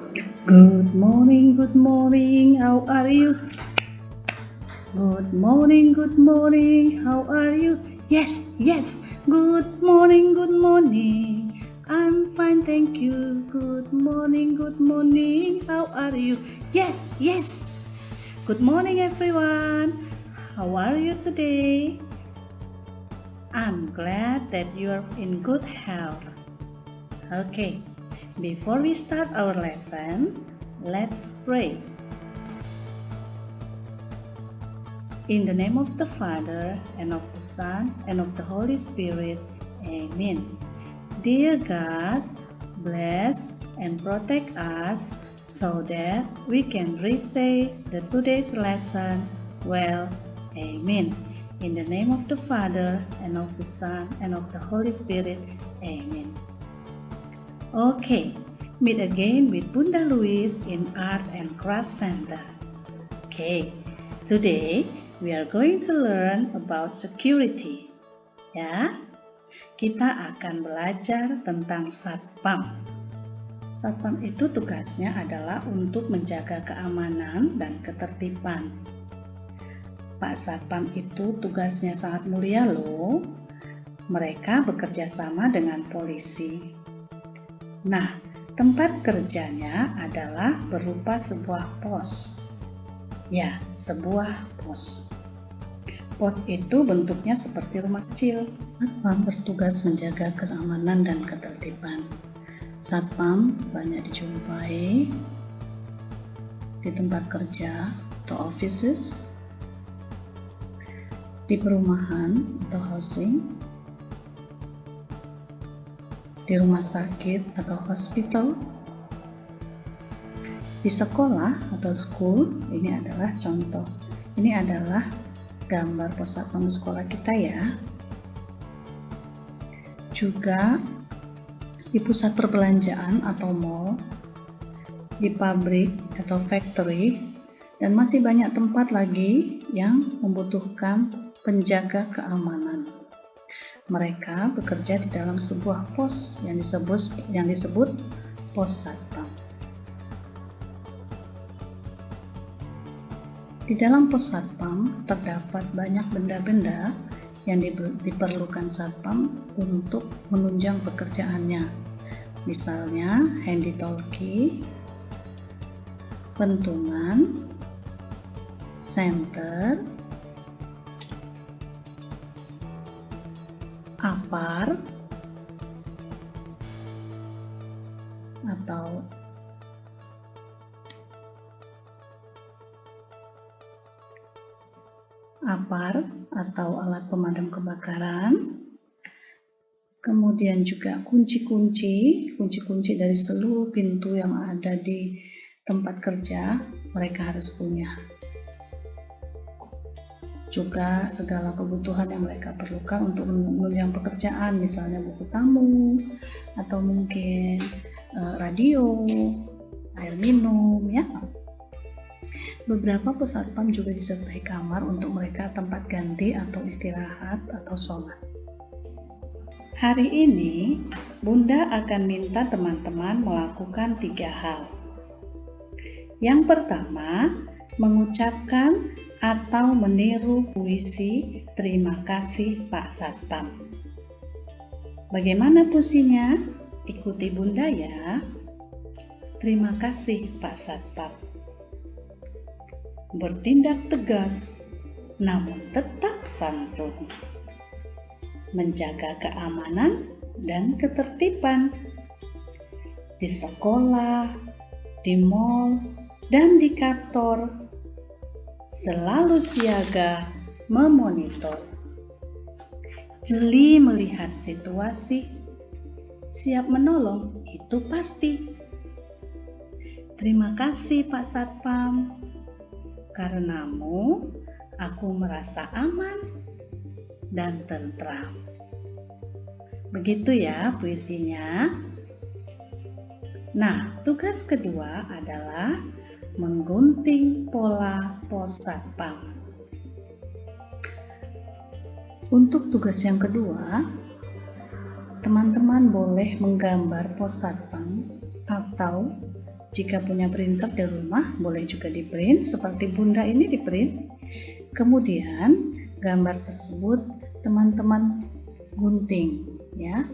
Good morning, how are you? Good morning, how are you? Yes, good morning, I'm fine, thank you. Good morning, how are you? Yes. Good morning, everyone. How are you today? I'm glad that you are in good health. Okay, before we start our lesson, let's pray. In the name of the Father, and of the Son, and of the Holy Spirit. Amen. Dear God, bless and protect us so that we can receive the today's lesson well. Amen. In the name of the Father, and of the Son, and of the Holy Spirit. Amen. Okay, meet again with Bunda Louise in Art and Craft Center. Okay, today we are going to learn about security. Ya, kita akan belajar tentang satpam. Satpam itu tugasnya adalah untuk menjaga keamanan dan ketertiban. Pak Satpam itu tugasnya sangat mulia loh. Mereka bekerja sama dengan polisi. Nah, tempat kerjanya adalah berupa sebuah pos. Ya, sebuah pos. Pos itu bentuknya seperti rumah kecil. Satpam bertugas menjaga keamanan dan ketertiban. Satpam banyak dijumpai di tempat kerja atau offices, di perumahan atau housing, di rumah sakit atau hospital, di sekolah atau school. Ini adalah contoh. Ini adalah gambar pos satpam di sekolah kita ya. Juga di pusat perbelanjaan atau mall, di pabrik atau factory, dan masih banyak tempat lagi yang membutuhkan penjaga keamanan. Mereka bekerja di dalam sebuah pos yang disebut pos satpam. Di dalam pos satpam terdapat banyak benda-benda yang diperlukan satpam untuk menunjang pekerjaannya. Misalnya handy talkie, pentungan, senter, apar, atau alat pemadam kebakaran. Kemudian juga kunci-kunci dari seluruh pintu yang ada di tempat kerja mereka harus punya. Juga segala kebutuhan yang mereka perlukan untuk menunjang pekerjaan, misalnya buku tamu atau mungkin radio, air minum ya. Beberapa pos satpam juga disertai kamar untuk mereka tempat ganti atau istirahat atau sholat. Hari ini Bunda akan minta teman-teman melakukan 3 hal. Yang pertama, mengucapkan atau meniru puisi "Terima kasih Pak Satpam". Bagaimana puisinya? Ikuti Bunda ya. Terima kasih Pak Satpam. Bertindak tegas, namun tetap santun. Menjaga keamanan dan ketertiban. Di sekolah, di mall, dan di kantor. Selalu siaga memonitor. Jeli melihat situasi, siap menolong, itu pasti. Terima kasih Pak Satpam. Karenamu, aku merasa aman dan tentram. Begitu ya puisinya. Nah, tugas kedua adalah menggunting pola pos satpam. Untuk tugas yang kedua, teman-teman boleh menggambar pos satpam atau Jika punya printer di rumah, boleh juga di print seperti Bunda ini di print. Kemudian gambar tersebut teman-teman gunting ya.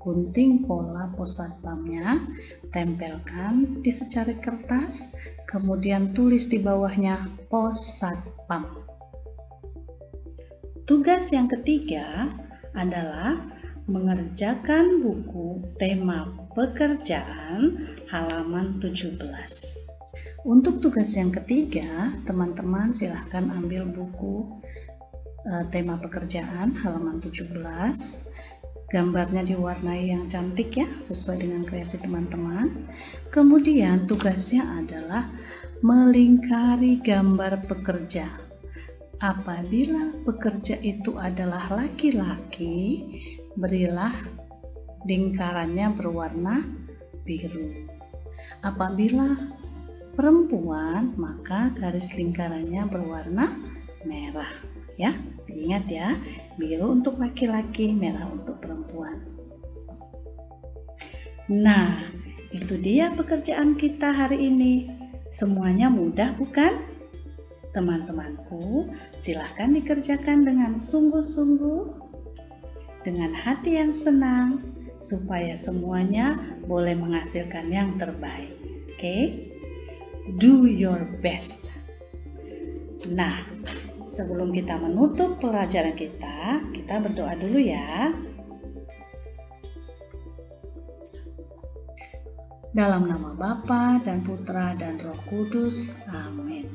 Gunting pola pos satpamnya, tempelkan di secari kertas, kemudian tulis di bawahnya pos satpam. Tugas yang ketiga adalah mengerjakan buku tema pekerjaan halaman 17. Untuk tugas yang ketiga, teman-teman silahkan ambil buku tema pekerjaan halaman 17. Gambarnya diwarnai yang cantik ya, sesuai dengan kreasi teman-teman. Kemudian tugasnya adalah melingkari gambar pekerja. Apabila pekerja itu adalah laki-laki, berilah lingkarannya berwarna biru. Apabila perempuan, maka garis lingkarannya berwarna merah ya. Ingat ya, biru untuk laki-laki, merah untuk perempuan. Nah, itu dia pekerjaan kita hari ini. Semuanya mudah bukan? Teman-temanku, silahkan dikerjakan dengan sungguh-sungguh, dengan hati yang senang, supaya semuanya boleh menghasilkan yang terbaik. Oke? Do your best. Nah, sebelum kita menutup pelajaran kita berdoa dulu ya. Dalam nama Bapa dan Putra dan Roh Kudus, amin.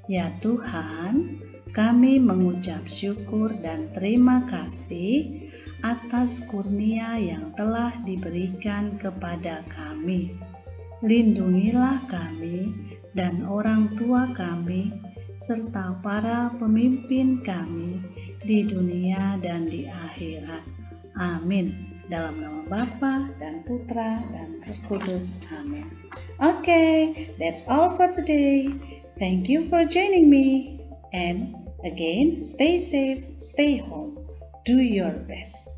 Ya Tuhan, kami mengucap syukur dan terima kasih atas kurnia yang telah diberikan kepada kami. Lindungilah kami dan orang tua kami, serta para pemimpin kami di dunia dan di akhirat. Amin. Dalam nama Bapa dan Putra dan Roh Kudus. Amin. Okay, that's all for today. Thank you for joining me. And again, stay safe, stay home. Do your best.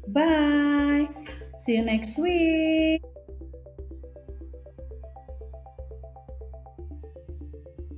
Bye. See you next week.